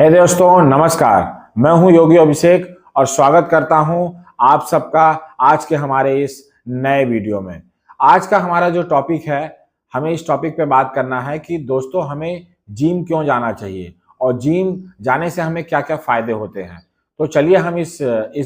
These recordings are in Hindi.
हे दोस्तों, नमस्कार। मैं हूं योगी अभिषेक और स्वागत करता हूं आप सबका आज के हमारे इस नए वीडियो में। आज का हमारा जो टॉपिक है, हमें इस टॉपिक पे बात करना है कि दोस्तों हमें जिम क्यों जाना चाहिए और जिम जाने से हमें क्या क्या फायदे होते हैं। तो चलिए हम इस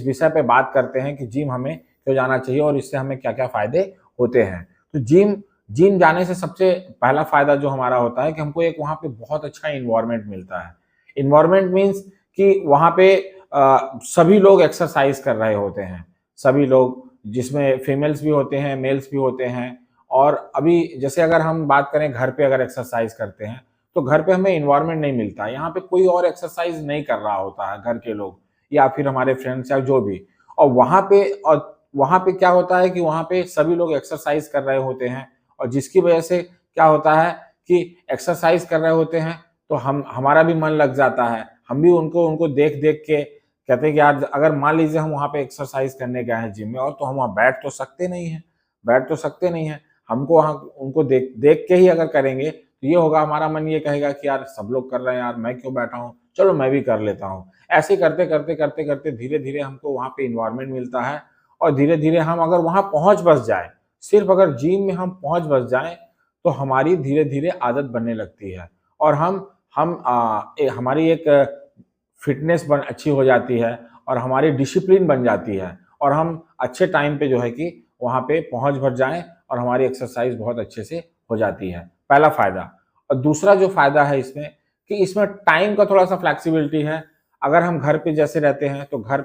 विषय पे बात करते हैं कि जिम हमें क्यों जाना चाहिए और इससे हमें क्या क्या फायदे होते हैं। तो जिम जिम जाने से सबसे पहला फायदा जो हमारा होता है कि हमको एक वहाँ पे बहुत अच्छा इन्वायरमेंट मिलता है। इन्वायरमेंट मीन्स कि वहाँ पे सभी लोग एक्सरसाइज कर रहे होते हैं, सभी लोग, जिसमें फीमेल्स भी होते हैं, मेल्स भी होते हैं। और अभी जैसे अगर हम बात करें घर पे अगर एक्सरसाइज करते हैं तो घर पे हमें इन्वायरमेंट नहीं मिलता, यहाँ पे कोई और एक्सरसाइज नहीं कर रहा होता है घर के लोग या फिर हमारे फ्रेंड्स या जो भी। और वहाँ पे क्या होता है कि वहाँ पे सभी लोग एक्सरसाइज कर रहे होते हैं और जिसकी वजह से क्या होता है कि एक्सरसाइज कर रहे होते हैं तो हम हमारा भी मन लग जाता है। हम भी उनको उनको देख देख के कहते हैं कि यार अगर मान लीजिए हम वहाँ पे एक्सरसाइज करने गए हैं जिम में और तो हम वहाँ बैठ तो सकते नहीं हैं। हमको वहाँ उनको देख देख के ही अगर करेंगे तो ये होगा, हमारा मन ये कहेगा कि यार सब लोग कर रहे हैं, यार मैं क्यों बैठा हूँ, चलो मैं भी कर लेता हूँ। ऐसे ही करते करते धीरे धीरे हमको वहाँ पे इन्वायरमेंट मिलता है और धीरे धीरे हम अगर वहाँ पहुँच बस जाए, सिर्फ अगर जिम में हम पहुँच बस जाए तो हमारी धीरे धीरे आदत बनने लगती है और हमारी एक फिटनेस बन अच्छी हो जाती है और हमारी डिसिप्लिन बन जाती है और हम अच्छे टाइम पे जो है कि वहाँ पे पहुँच भर जाएँ और हमारी एक्सरसाइज बहुत अच्छे से हो जाती है, पहला फ़ायदा। और दूसरा जो फ़ायदा है इसमें कि इसमें टाइम का थोड़ा-सा फ्लेक्सिबिलिटी है। अगर हम घर पे जैसे रहते हैं तो घर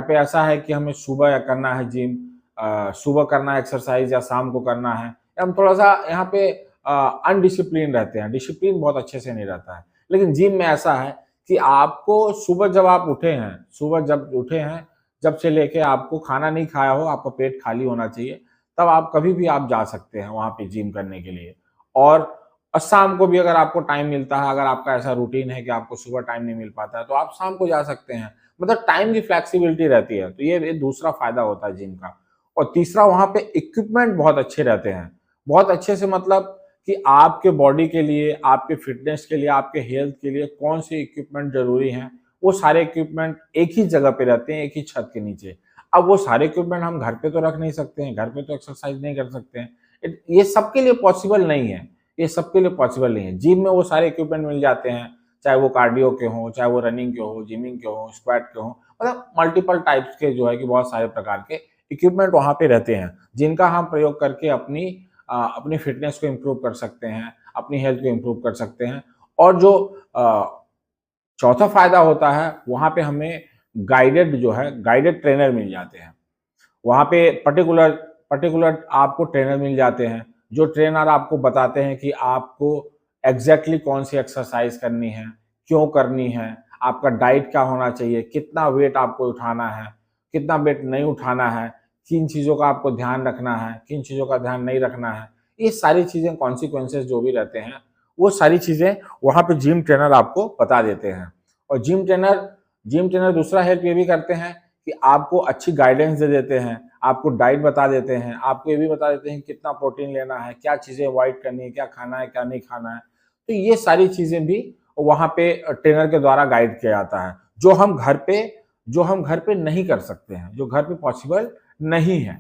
पे ऐसा है कि हमें सुबह करना है जिम, सुबह करना है एक्सरसाइज या शाम को करना है। हम थोड़ा-सा यहाँ पे अनडिसिप्लिन रहते हैं, डिसिप्लिन बहुत अच्छे से नहीं रहता है। लेकिन जिम में ऐसा है कि आपको सुबह जब उठे हैं, जब से लेके आपको खाना नहीं खाया हो, आपका पेट खाली होना चाहिए, तब आप कभी भी आप जा सकते हैं वहाँ पे जिम करने के लिए। और शाम को भी अगर आपको टाइम मिलता है, अगर आपका ऐसा रूटीन है कि आपको सुबह टाइम नहीं मिल पाता है, तो आप शाम को जा सकते हैं। मतलब टाइम की फ्लेक्सिबिलिटी रहती है, तो ये दूसरा फ़ायदा होता है जिम का। और तीसरा, वहाँ पे इक्विपमेंट बहुत अच्छे रहते हैं। बहुत अच्छे से मतलब कि आपके बॉडी के लिए, आपके फिटनेस के लिए, आपके हेल्थ के लिए कौन से इक्विपमेंट ज़रूरी हैं, वो सारे इक्विपमेंट एक ही जगह पे रहते हैं, एक ही छत के नीचे। अब वो सारे इक्विपमेंट हम घर पे तो रख नहीं सकते हैं, घर पे तो एक्सरसाइज नहीं कर सकते हैं। ये सबके लिए पॉसिबल नहीं है, ये सबके लिए पॉसिबल नहीं है। जिम में वो सारे इक्विपमेंट मिल जाते हैं, चाहे वो कार्डियो के हों, चाहे वो रनिंग के हों, जिमिंग के हों, स्क्वाट के हों, मतलब मल्टीपल टाइप्स के जो है कि बहुत सारे प्रकार के इक्विपमेंट वहाँ पे रहते हैं, जिनका हम प्रयोग करके अपनी फिटनेस को इम्प्रूव कर सकते हैं, अपनी हेल्थ को इम्प्रूव कर सकते हैं। और जो चौथा फ़ायदा होता है, वहाँ पे हमें गाइडेड ट्रेनर मिल जाते हैं। वहाँ पे पर्टिकुलर पर्टिकुलर आपको ट्रेनर मिल जाते हैं, जो ट्रेनर आपको बताते हैं कि आपको एग्ज़ैक्टली कौन-सी एक्सरसाइज़ करनी है, क्यों करनी है, आपका डाइट क्या होना चाहिए, कितना वेट आपको उठाना है, कितना वेट नहीं उठाना है, किन चीज़ों का आपको ध्यान रखना है, किन चीज़ों का ध्यान नहीं रखना है। ये सारी चीज़ें, कॉन्सिक्वेंसेस जो भी रहते हैं, वो सारी चीज़ें वहाँ पे जिम ट्रेनर आपको बता देते हैं। और जिम ट्रेनर दूसरा हेल्प ये भी करते हैं कि आपको अच्छी गाइडेंस दे देते हैं, आपको डाइट बता देते हैं, आपको ये भी बता देते हैं कितना प्रोटीन लेना है, क्या चीज़ें अवॉइड करनी है, क्या खाना है, क्या नहीं खाना है। तो ये सारी चीज़ें भी वहाँ पे ट्रेनर के द्वारा गाइड किया जाता है, जो हम घर पे नहीं कर सकते हैं, जो घर पे पॉसिबल नहीं है।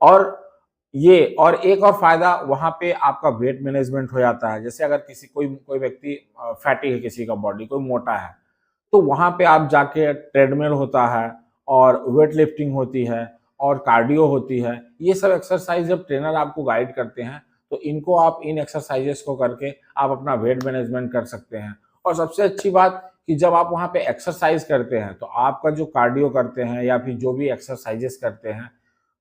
और एक और फ़ायदा, वहाँ पे आपका वेट मैनेजमेंट हो जाता है। जैसे अगर कोई कोई व्यक्ति फैटी है, किसी का बॉडी कोई मोटा है, तो वहाँ पे आप जाके ट्रेडमिल होता है और वेट लिफ्टिंग होती है और कार्डियो होती है। ये सब एक्सरसाइज़ जब ट्रेनर आपको गाइड करते हैं, तो इन एक्सरसाइज़ेज़ को करके आप अपना वेट मैनेजमेंट कर सकते हैं। और सबसे अच्छी बात कि जब आप वहाँ पे एक्सरसाइज़ करते हैं, तो आपका जो कार्डियो करते हैं या फिर जो भी एक्सरसाइज़ेज़ करते हैं,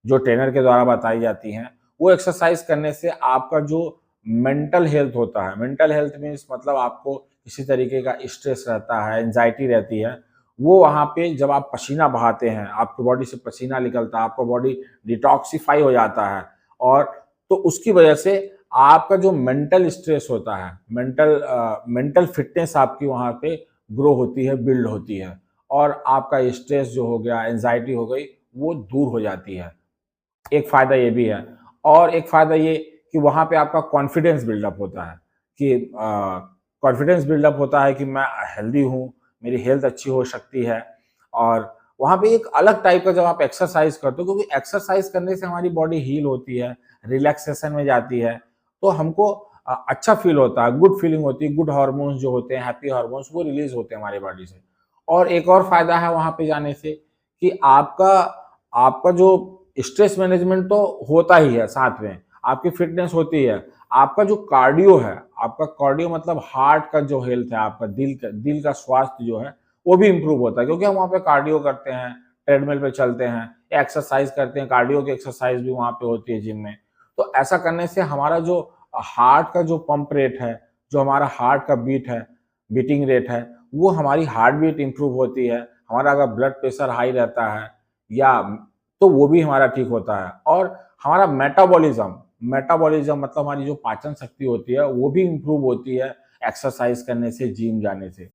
जो ट्रेनर के द्वारा बताई जाती हैं, वो एक्सरसाइज़ करने से आपका जो मेंटल हेल्थ होता है, मेंटल हेल्थ मीन्स मतलब आपको किसी तरीके का स्ट्रेस रहता है, एंग्ज़ायटी रहती है, वो वहाँ पे जब आप पसीना बहाते हैं, आपकी बॉडी से पसीना निकलता है, आपका बॉडी डिटॉक्सिफ़ाई हो जाता है। और तो उसकी वजह से आपका जो मेंटल स्ट्रेस होता है, मेंटल फिटनेस आपकी वहाँ पे ग्रो होती है, बिल्ड होती है और आपका स्ट्रेस जो हो गया, एंग्ज़ायटी हो गई, वो दूर हो जाती है। एक फ़ायदा ये भी है। और एक फ़ायदा ये कि वहाँ पे आपका कॉन्फिडेंस बिल्डअप होता है कि कॉन्फिडेंस बिल्डअप होता है कि मैं हेल्दी हूँ, मेरी हेल्थ अच्छी हो सकती है। और वहाँ पे एक अलग टाइप का जब आप एक्सरसाइज करते हो, क्योंकि एक्सरसाइज करने से हमारी बॉडी हील होती है, रिलैक्सेशन में जाती है, तो हमको अच्छा फील होता है, गुड फीलिंग होती है, गुड हार्मोन्स जो होते हैं, हैप्पी हार्मोन्स वो रिलीज होते हैं हमारी बॉडी से। और एक और फायदा है वहाँ पे जाने से कि आपका आपका जो स्ट्रेस मैनेजमेंट तो होता ही है, साथ में आपकी फिटनेस होती है, आपका जो कार्डियो है, आपका कार्डियो मतलब हार्ट का जो हेल्थ है, आपका दिल का स्वास्थ्य जो है वो भी इम्प्रूव होता है, क्योंकि हम वहाँ पे कार्डियो करते हैं, ट्रेडमिल पे चलते हैं, एक्सरसाइज करते हैं, कार्डियो की एक्सरसाइज भी वहाँ पे होती है जिम में। तो ऐसा करने से हमारा जो हार्ट का जो पंप रेट है, जो हमारा हार्ट का बीटिंग रेट है, वो हमारी हार्ट बीट इम्प्रूव होती है। हमारा अगर ब्लड प्रेशर हाई रहता है या तो वो भी हमारा ठीक होता है। और हमारा मेटाबॉलिज्म मतलब हमारी जो पाचन शक्ति होती है वो भी इम्प्रूव होती है एक्सरसाइज करने से, जिम जाने से।